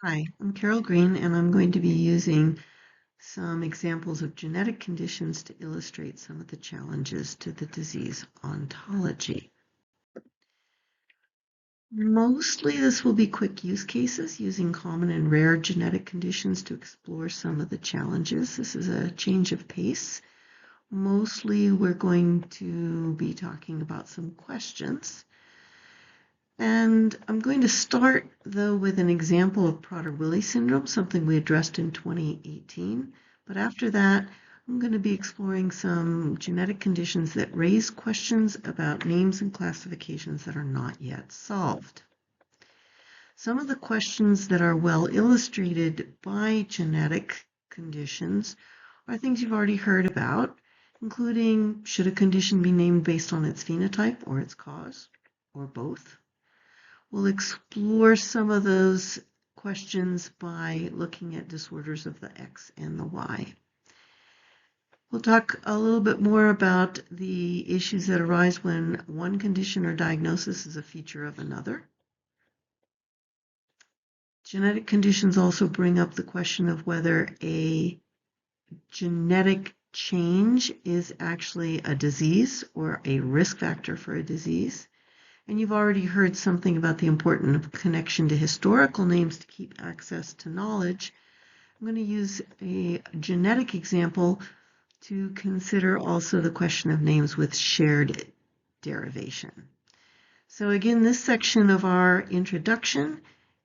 Hi, I'm Carol Greene, and I'm going to be using some examples of genetic conditions to illustrate some of the challenges to the disease ontology. Mostly this will be quick use cases using common and rare genetic conditions to explore some of the challenges. This is a change of pace. Mostly we're going to be talking about some questions. And I'm going to start, though, with an example of Prader-Willi syndrome, something we addressed in 2018. But after that, I'm going to be exploring some genetic conditions that raise questions about names and classifications that are not yet solved. Some of the questions that are well illustrated by genetic conditions are things you've already heard about, including should a condition be named based on its phenotype or its cause, or both? We'll explore some of those questions by looking at disorders of the X and the Y. We'll talk a little bit more about the issues that arise when one condition or diagnosis is a feature of another. Genetic conditions also bring up the question of whether a genetic change is actually a disease or a risk factor for a disease. And you've already heard something about the importance of connection to historical names to keep access to knowledge. I'm going to use a genetic example to consider also the question of names with shared derivation. So again, this section of our introduction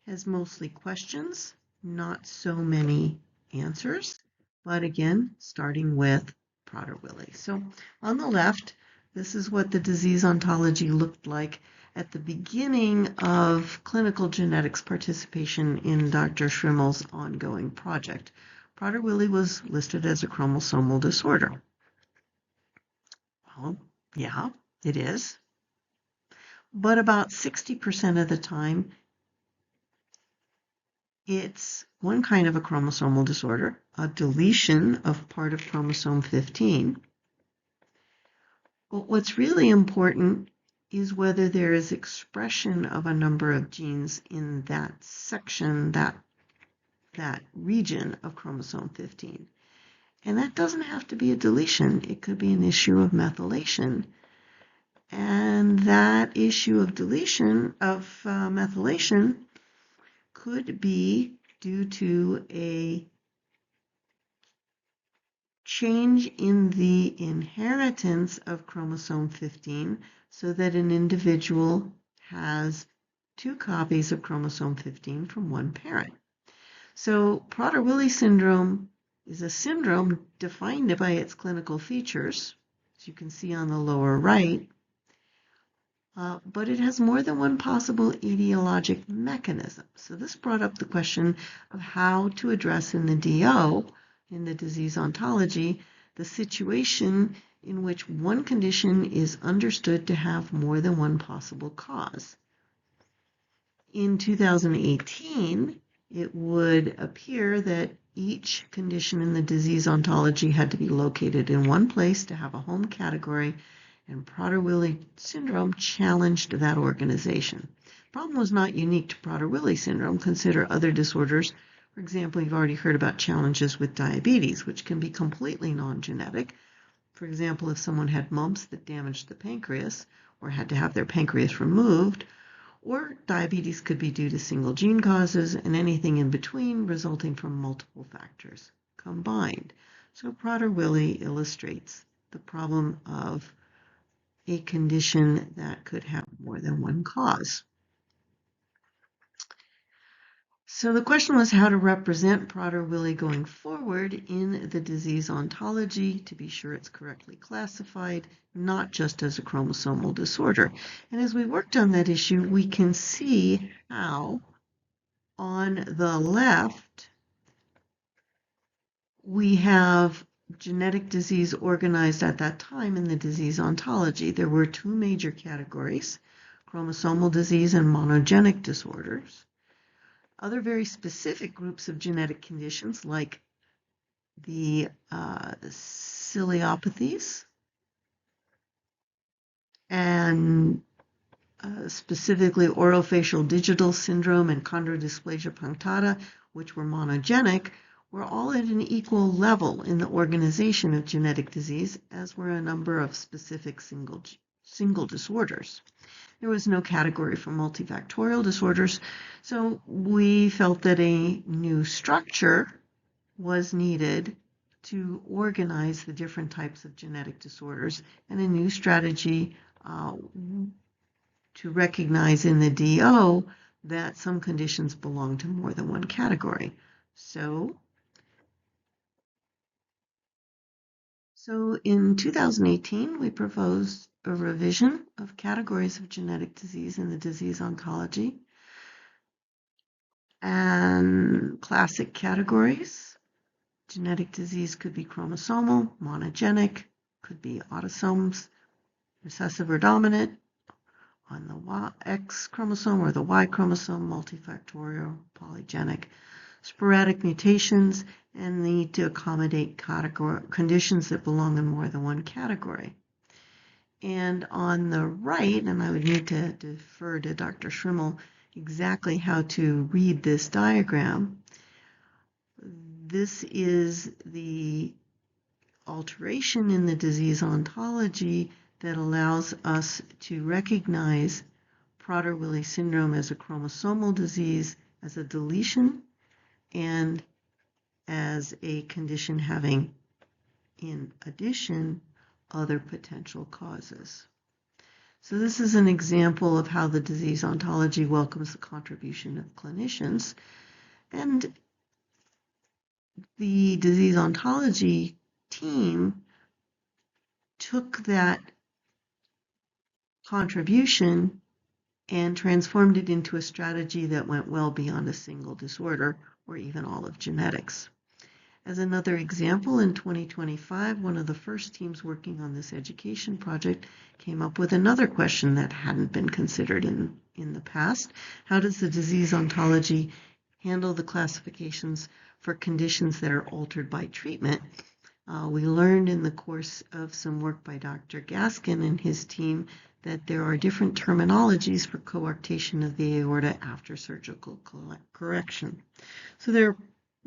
has mostly questions, not so many answers, but again, starting with Prader-Willi. So on the left, this is what the disease ontology looked like at the beginning of clinical genetics participation in Dr. Schrimmel's ongoing project. Prader-Willi was listed as a chromosomal disorder. Well, yeah, it is. But about 60% of the time, it's one kind of a chromosomal disorder, a deletion of part of chromosome 15. But what's really important is whether there is expression of a number of genes in that section, that region of chromosome 15. And that doesn't have to be a deletion. It could be an issue of methylation. And that issue of deletion, of methylation, could be due to a change in the inheritance of chromosome 15 so that an individual has two copies of chromosome 15 from one parent. So Prader-Willi syndrome is a syndrome defined by its clinical features, as you can see on the lower right, but it has more than one possible etiologic mechanism. So this brought up the question of how to address in the DO, in the disease ontology, the situation in which one condition is understood to have more than one possible cause. In 2018, it would appear that each condition in the disease ontology had to be located in one place to have a home category, and Prader-Willi syndrome challenged that organization. The problem was not unique to Prader-Willi syndrome. Consider other disorders. For example, you've already heard about challenges with diabetes, which can be completely non-genetic. For example, if someone had mumps that damaged the pancreas or had to have their pancreas removed, or diabetes could be due to single gene causes and anything in between resulting from multiple factors combined. So Prader-Willi illustrates the problem of a condition that could have more than one cause. So the question was how to represent Prader-Willi going forward in the disease ontology to be sure it's correctly classified, not just as a chromosomal disorder. And as we worked on that issue, we can see how on the left we have genetic disease organized at that time in the disease ontology. There were two major categories, chromosomal disease and monogenic disorders. Other very specific groups of genetic conditions like the ciliopathies and specifically orofacial digital syndrome and chondrodysplasia punctata, which were monogenic, were all at an equal level in the organization of genetic disease, as were a number of specific single disorders. There was no category for multifactorial disorders, so we felt that a new structure was needed to organize the different types of genetic disorders, and a new strategy to recognize in the DO that some conditions belong to more than one category. So in 2018, we proposed a revision of categories of genetic disease in the disease ontology. And classic categories: genetic disease could be chromosomal, monogenic, could be autosomes, recessive or dominant, on the X chromosome or the Y chromosome, multifactorial, polygenic, sporadic mutations, and need to accommodate conditions that belong in more than one category. And on the right, and I would need to defer to Dr. Schrimmel exactly how to read this diagram. This is the alteration in the disease ontology that allows us to recognize Prader-Willi syndrome as a chromosomal disease, as a deletion, and as a condition having, in addition, other potential causes. So this is an example of how the disease ontology welcomes the contribution of clinicians. And the disease ontology team took that contribution and transformed it into a strategy that went well beyond a single disorder or even all of genetics. As another example, in 2025, one of the first teams working on this education project came up with another question that hadn't been considered in the past. How does the disease ontology handle the classifications for conditions that are altered by treatment? We learned in the course of some work by Dr. Gaskin and his team that there are different terminologies for coarctation of the aorta after surgical correction. So there are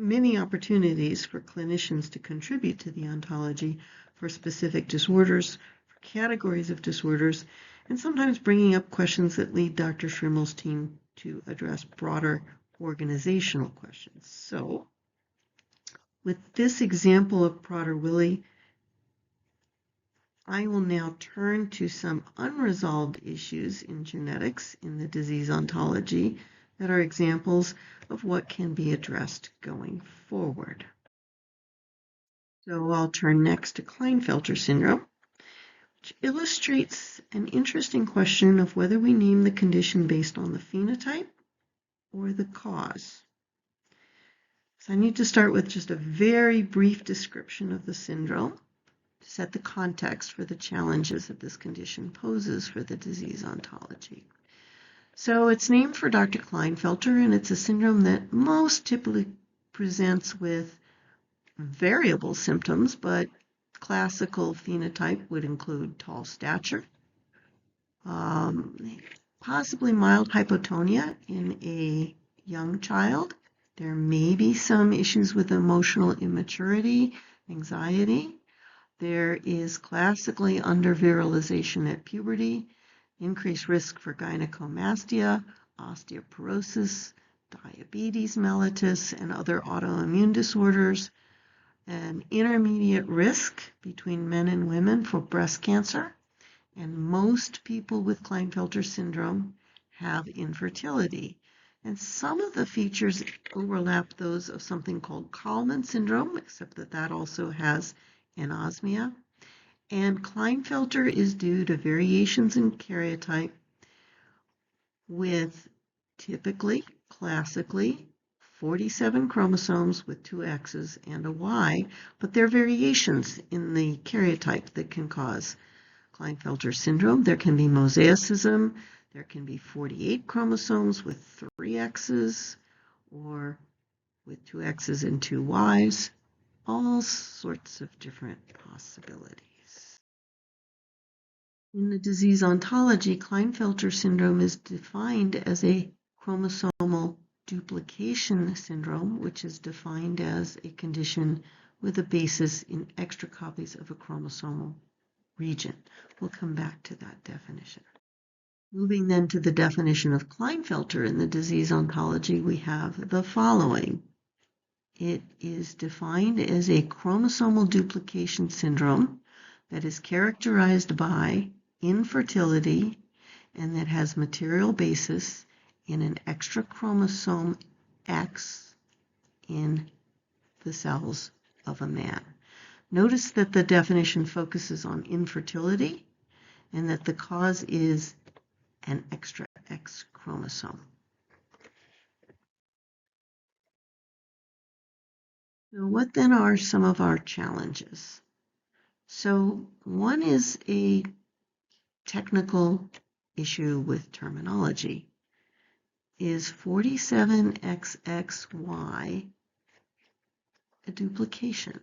many opportunities for clinicians to contribute to the ontology for specific disorders, for categories of disorders, and sometimes bringing up questions that lead Dr. Schrimmel's team to address broader organizational questions. So, with this example of Prader-Willi, I will now turn to some unresolved issues in genetics in the disease ontology that are examples of what can be addressed going forward. So I'll turn next to Klinefelter syndrome, which illustrates an interesting question of whether we name the condition based on the phenotype or the cause. So I need to start with just a very brief description of the syndrome to set the context for the challenges that this condition poses for the disease ontology. So it's named for Dr. Klinefelter, and it's a syndrome that most typically presents with variable symptoms, but classical phenotype would include tall stature, possibly mild hypotonia in a young child. There may be some issues with emotional immaturity, anxiety. There is classically undervirilization at puberty, increased risk for gynecomastia, osteoporosis, diabetes mellitus, and other autoimmune disorders, an intermediate risk between men and women for breast cancer, and most people with Klinefelter syndrome have infertility. And some of the features overlap those of something called Kallmann syndrome, except that that also has anosmia. And Klinefelter is due to variations in karyotype with typically, classically, 47 chromosomes with 2 X's and a Y, but there are variations in the karyotype that can cause Klinefelter syndrome. There can be mosaicism, there can be 48 chromosomes with 3 X's or with 2 X's and 2 Y's, all sorts of different possibilities. In the disease ontology, Klinefelter syndrome is defined as a chromosomal duplication syndrome, which is defined as a condition with a basis in extra copies of a chromosomal region. We'll come back to that definition. Moving then to the definition of Klinefelter in the disease ontology, we have the following. It is defined as a chromosomal duplication syndrome that is characterized by infertility and that has material basis in an extra chromosome X in the cells of a man. Notice that the definition focuses on infertility and that the cause is an extra X chromosome. So what then are some of our challenges? So one is a technical issue with terminology. Is 47XXY a duplication?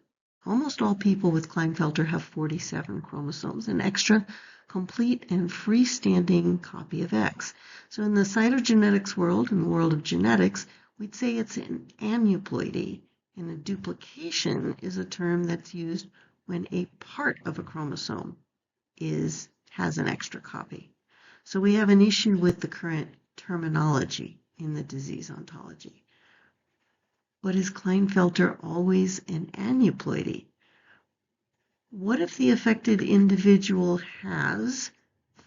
Almost all people with Klinefelter have 47 chromosomes, an extra complete and freestanding copy of X. So in the cytogenetics world, in the world of genetics, we'd say it's an aneuploidy, and a duplication is a term that's used when a part of a chromosome has an extra copy. So we have an issue with the current terminology in the disease ontology. But is Klinefelter always an aneuploidy? What if the affected individual has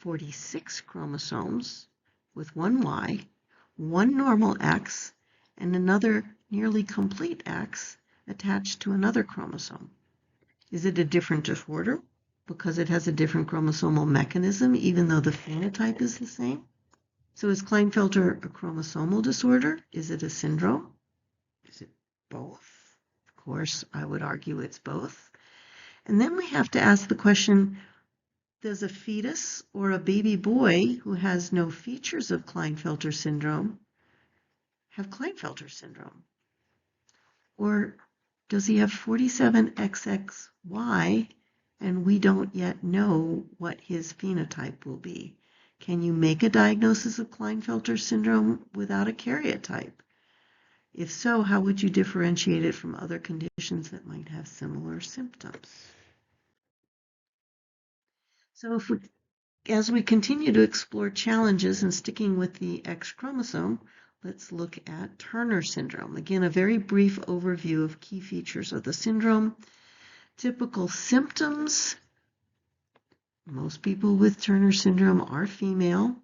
46 chromosomes with one Y, one normal X, and another nearly complete X attached to another chromosome? Is it a different disorder because it has a different chromosomal mechanism even though the phenotype is the same? So is Klinefelter a chromosomal disorder? Is it a syndrome? Is it both? Of course, I would argue it's both. And then we have to ask the question, does a fetus or a baby boy who has no features of Klinefelter syndrome have Klinefelter syndrome? Or does he have 47XXY and we don't yet know what his phenotype will be? Can you make a diagnosis of Klinefelter syndrome without a karyotype? If so, how would you differentiate it from other conditions that might have similar symptoms? So as we continue to explore challenges and sticking with the X chromosome, let's look at Turner syndrome. Again, a very brief overview of key features of the syndrome. Typical symptoms. Most people with Turner syndrome are female.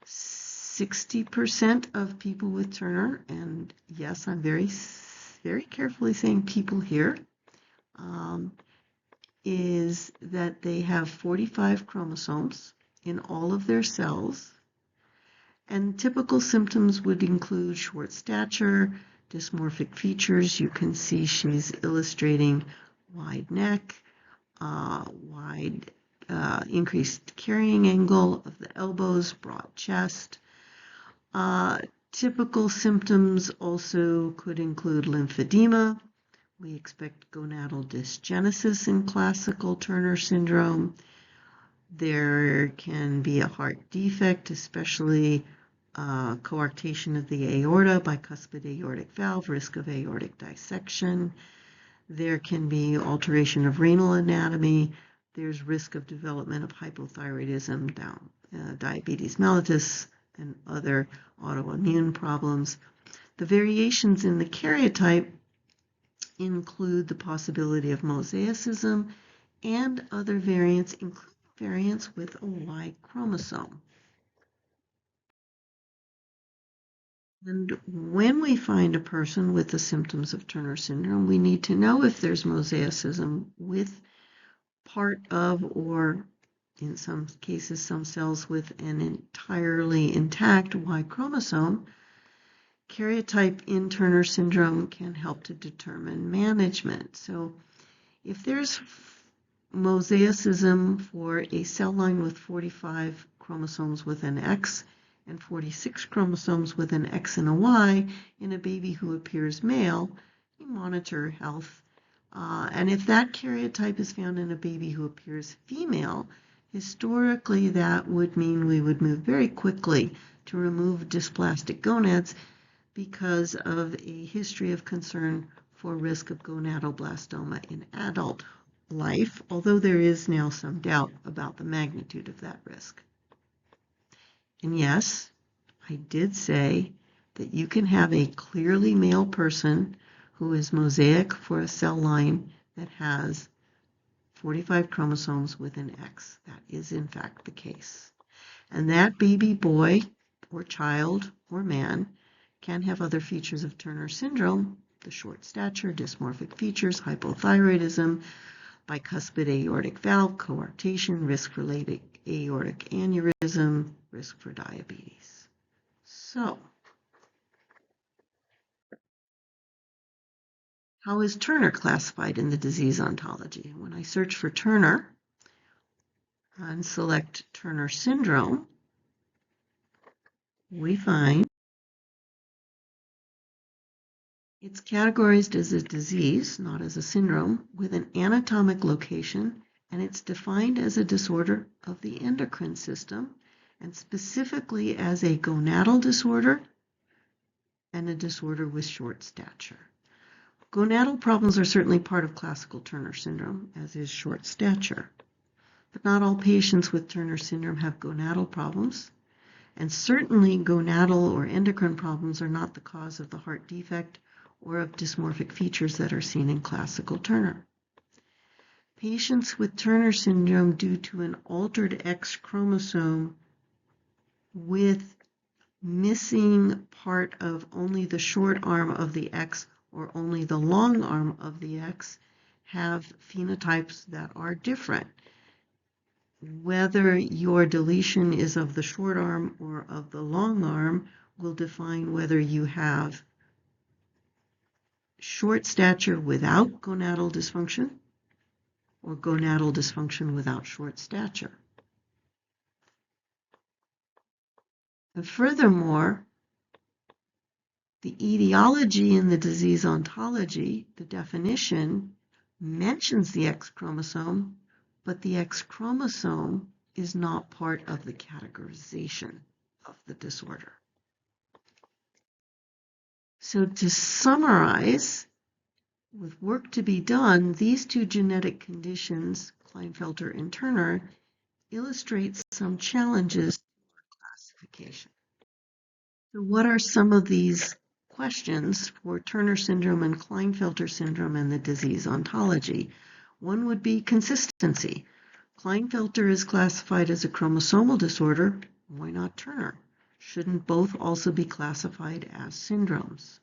60% of people with Turner, and yes, I'm very, very carefully saying people here, is that they have 45 chromosomes in all of their cells. And typical symptoms would include short stature, dysmorphic features. You can see she's illustrating wide neck, increased carrying angle of the elbows, broad chest. Typical symptoms also could include lymphedema. We expect gonadal dysgenesis in classical Turner syndrome. There can be a heart defect, especially coarctation of the aorta, bicuspid aortic valve, risk of aortic dissection. There can be alteration of renal anatomy. There's risk of development of hypothyroidism, diabetes mellitus, and other autoimmune problems. The variations in the karyotype include the possibility of mosaicism and other variants, including variants with a Y chromosome. And when we find a person with the symptoms of Turner syndrome, we need to know if there's mosaicism with part of, or in some cases, some cells with an entirely intact Y chromosome. Karyotype in Turner syndrome can help to determine management. So if there's mosaicism for a cell line with 45 chromosomes with an X and 46 chromosomes with an X and a Y in a baby who appears male, you monitor health. And if that karyotype is found in a baby who appears female, Historically, that would mean we would move very quickly to remove dysplastic gonads because of a history of concern for risk of gonadoblastoma in adult life, although there is now some doubt about the magnitude of that risk. And yes, I did say that you can have a clearly male person who is mosaic for a cell line that has 45 chromosomes with an X. That is in fact the case. And that baby boy or child or man can have other features of Turner syndrome, the short stature, dysmorphic features, hypothyroidism, bicuspid aortic valve, coarctation, risk for late aortic aneurysm, risk for diabetes. So, how is Turner classified in the disease ontology? When I search for Turner and select Turner syndrome, we find it's categorized as a disease, not as a syndrome, with an anatomic location, and it's defined as a disorder of the endocrine system, and specifically as a gonadal disorder and a disorder with short stature. Gonadal problems are certainly part of classical Turner syndrome, as is short stature. But not all patients with Turner syndrome have gonadal problems, and certainly gonadal or endocrine problems are not the cause of the heart defect or of dysmorphic features that are seen in classical Turner. Patients with Turner syndrome due to an altered X chromosome with missing part of only the short arm of the X or only the long arm of the X have phenotypes that are different. Whether your deletion is of the short arm or of the long arm will define whether you have short stature without gonadal dysfunction or gonadal dysfunction without short stature. And furthermore, the etiology in the disease ontology, the definition, mentions the X chromosome, but the X chromosome is not part of the categorization of the disorder. So to summarize, with work to be done, these two genetic conditions, Klinefelter and Turner, illustrate some challenges to classification. So what are some of these questions for Turner syndrome and Klinefelter syndrome and the disease ontology? One would be consistency. Klinefelter is classified as a chromosomal disorder. Why not Turner? Shouldn't both also be classified as syndromes?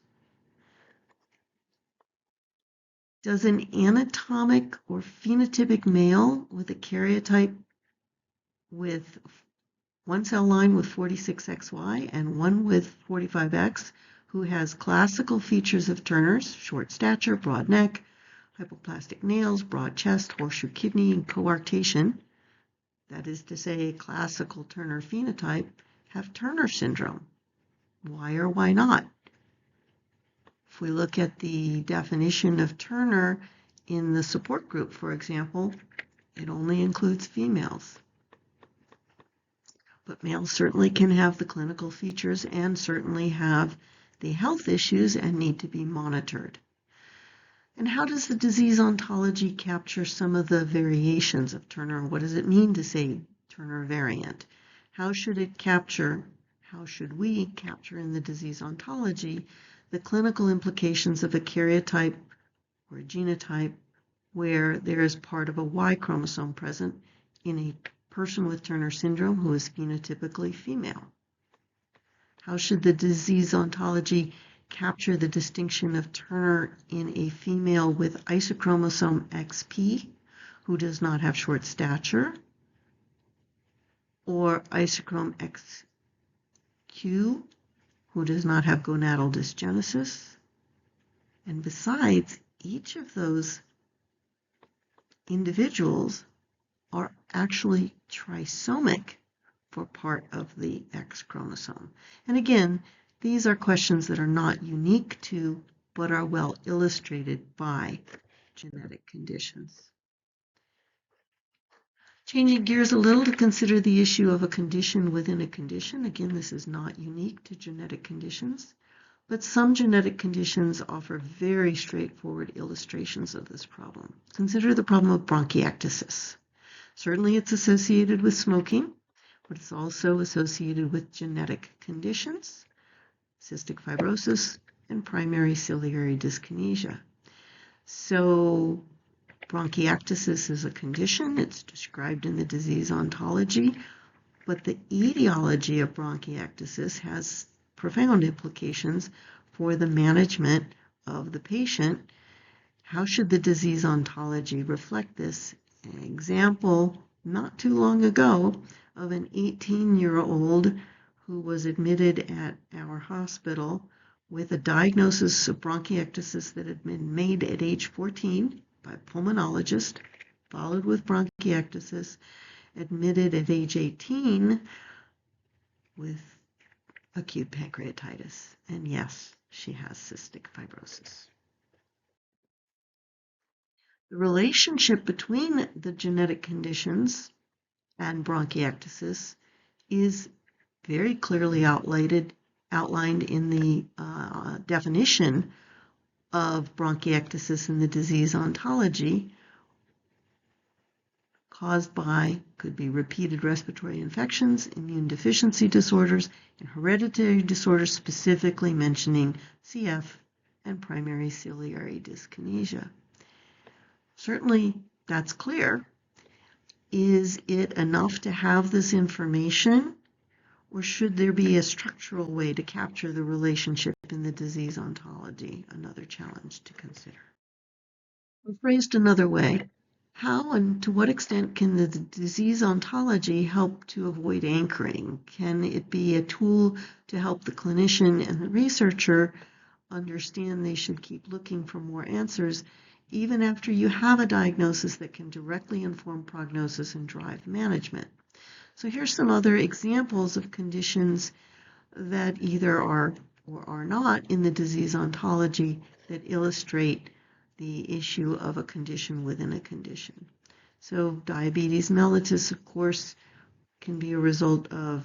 Does an anatomic or phenotypic male with a karyotype with one cell line with 46XY and one with 45X who has classical features of Turner's, short stature, broad neck, hypoplastic nails, broad chest, horseshoe kidney, and coarctation, that is to say a classical Turner phenotype, have Turner syndrome? Why or why not? If we look at the definition of Turner in the support group, for example, it only includes females. But males certainly can have the clinical features and certainly have the health issues and need to be monitored. And how does the disease ontology capture some of the variations of Turner? What does it mean to say Turner variant? How should we capture in the disease ontology the clinical implications of a karyotype or a genotype where there is part of a Y chromosome present in a person with Turner syndrome who is phenotypically female? How should the disease ontology capture the distinction of Turner in a female with isochromosome XP who does not have short stature, or isochrome XQ who does not have gonadal dysgenesis? And besides, each of those individuals are actually trisomic for part of the X chromosome. And again, these are questions that are not unique to, but are well illustrated by genetic conditions. Changing gears a little to consider the issue of a condition within a condition. Again, this is not unique to genetic conditions, but some genetic conditions offer very straightforward illustrations of this problem. Consider the problem of bronchiectasis. Certainly it's associated with smoking, but it's also associated with genetic conditions, cystic fibrosis, and primary ciliary dyskinesia. So bronchiectasis is a condition. It's described in the disease ontology, but the etiology of bronchiectasis has profound implications for the management of the patient. How should the disease ontology reflect this? An example not too long ago of an 18-year-old who was admitted at our hospital with a diagnosis of bronchiectasis that had been made at age 14 by a pulmonologist, followed with bronchiectasis, admitted at age 18 with acute pancreatitis. And yes, she has cystic fibrosis. The relationship between the genetic conditions and bronchiectasis is very clearly outlined in the definition of bronchiectasis in the disease ontology. Caused by, could be repeated respiratory infections, immune deficiency disorders, and hereditary disorders, specifically mentioning CF and primary ciliary dyskinesia. Certainly, that's clear. Is it enough to have this information, or should there be a structural way to capture the relationship in the disease ontology? Another challenge to consider. Phrased another way, how and to what extent can the disease ontology help to avoid anchoring? Can it be a tool to help the clinician and the researcher understand they should keep looking for more answers even after you have a diagnosis that can directly inform prognosis and drive management? So here's some other examples of conditions that either are or are not in the disease ontology that illustrate the issue of a condition within a condition. So diabetes mellitus, of course, can be a result of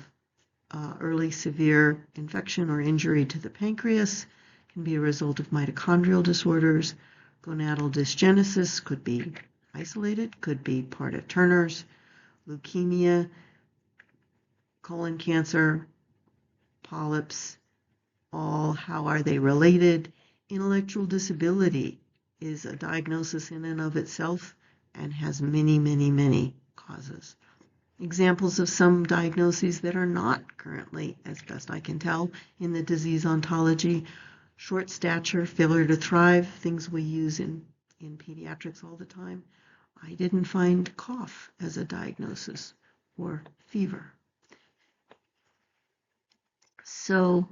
early severe infection or injury to the pancreas, can be a result of mitochondrial disorders. Gonadal dysgenesis could be isolated, could be part of Turner's. Leukemia, colon cancer, polyps, all how are they related? Intellectual disability is a diagnosis in and of itself and has many, many, many causes. Examples of some diagnoses that are not currently, as best I can tell, in the disease ontology: short stature, failure to thrive, things we use in pediatrics all the time. I didn't find cough as a diagnosis or fever. So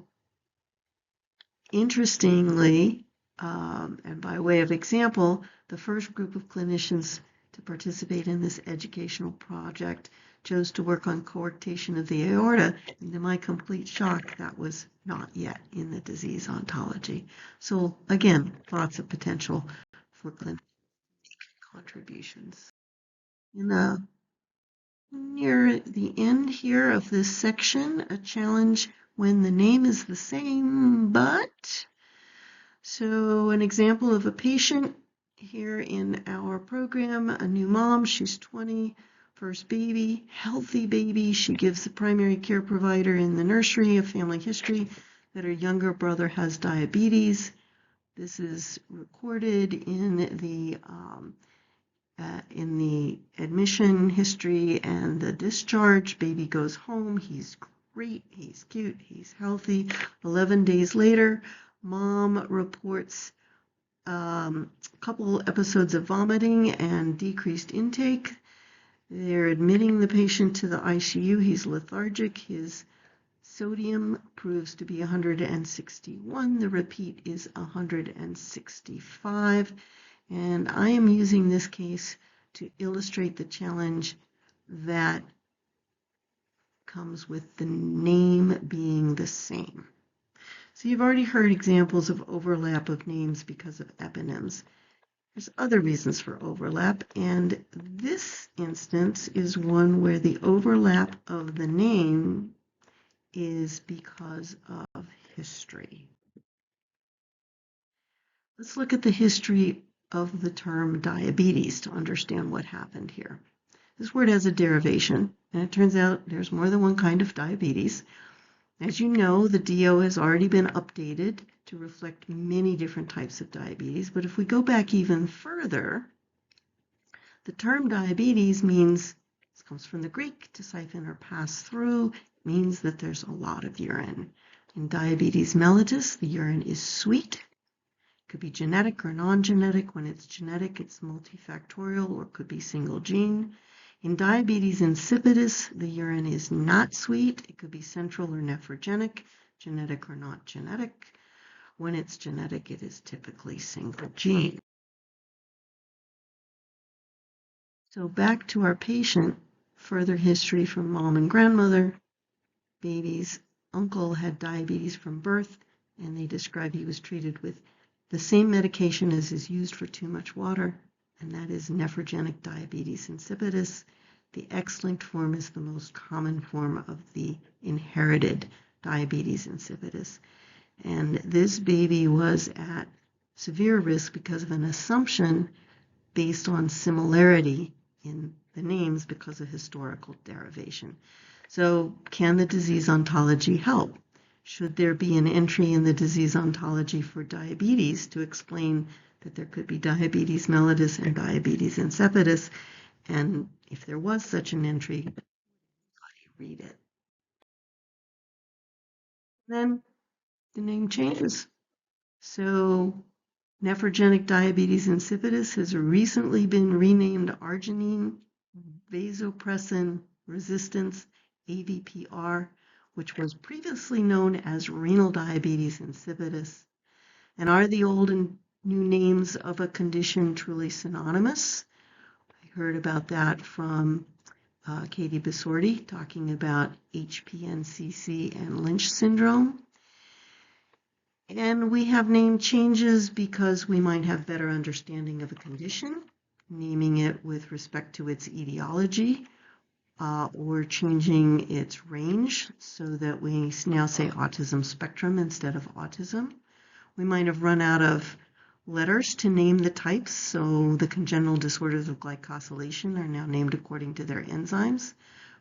interestingly, and by way of example, the first group of clinicians to participate in this educational project chose to work on coarctation of the aorta, and to my complete shock, that was not yet in the disease ontology. So again, lots of potential for clinical contributions. Near the end here of this section, a challenge when the name is the same, but. So an example of a patient here in our program, a new mom, she's 20, first baby, healthy baby. She gives the primary care provider in the nursery a family history that her younger brother has diabetes. This is recorded in the admission history and the discharge. Baby goes home. He's great. He's cute. He's healthy. 11 days later, mom reports a couple episodes of vomiting and decreased intake. They're admitting the patient to the ICU. He's lethargic. His sodium proves to be 161. The repeat is 165. And I am using this case to illustrate the challenge that comes with the name being the same. So you've already heard examples of overlap of names because of eponyms. There's other reasons for overlap, and this instance is one where the overlap of the name is because of history. Let's look at the history of the term diabetes to understand what happened here. This word has a derivation, and it turns out there's more than one kind of diabetes. As you know, the DO has already been updated to reflect many different types of diabetes, but if we go back even further, the term diabetes means, this comes from the Greek, to siphon or pass through, means that there's a lot of urine. In diabetes mellitus, the urine is sweet. Could be genetic or non-genetic. When it's genetic, it's multifactorial or could be single gene. In diabetes insipidus, the urine is not sweet. It could be central or nephrogenic, genetic or not genetic. When it's genetic, it is typically single gene. So back to our patient, further history from mom and grandmother. Baby's uncle had diabetes from birth, and they describe he was treated with the same medication as is used for too much water, and that is nephrogenic diabetes insipidus. The X-linked form is the most common form of the inherited diabetes insipidus. And this baby was at severe risk because of an assumption based on similarity in the names because of historical derivation. So can the disease ontology help? Should there be an entry in the disease ontology for diabetes to explain that there could be diabetes mellitus and diabetes insipidus? And if there was such an entry, read it. Then the name changes. So nephrogenic diabetes insipidus has recently been renamed arginine vasopressin resistance AVPR, which was previously known as renal diabetes insipidus. And are the old and new names of a condition truly synonymous? I heard about that from Katie Bisorti talking about HPNCC and Lynch syndrome. And we have name changes because we might have better understanding of a condition, naming it with respect to its etiology, or changing its range so that we now say autism spectrum instead of autism. We might have run out of letters to name the types, so the congenital disorders of glycosylation are now named according to their enzymes.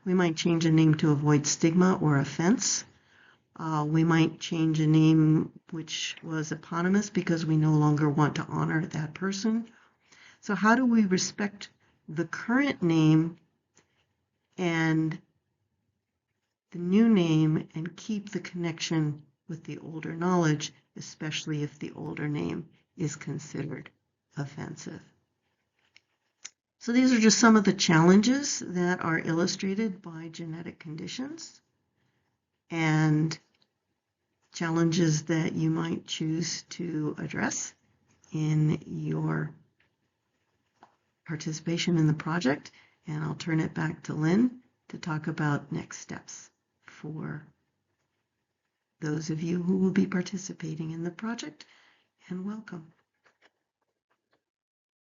We might change a name to avoid stigma or offense. We might change a name which was eponymous because we no longer want to honor that person. So how do we respect the current name and the new name and keep the connection with the older knowledge, especially if the older name is considered offensive? So these are just some of the challenges that are illustrated by genetic conditions and challenges that you might choose to address in your participation in the project. And I'll turn it back to Lynn to talk about next steps for those of you who will be participating in the project, and welcome.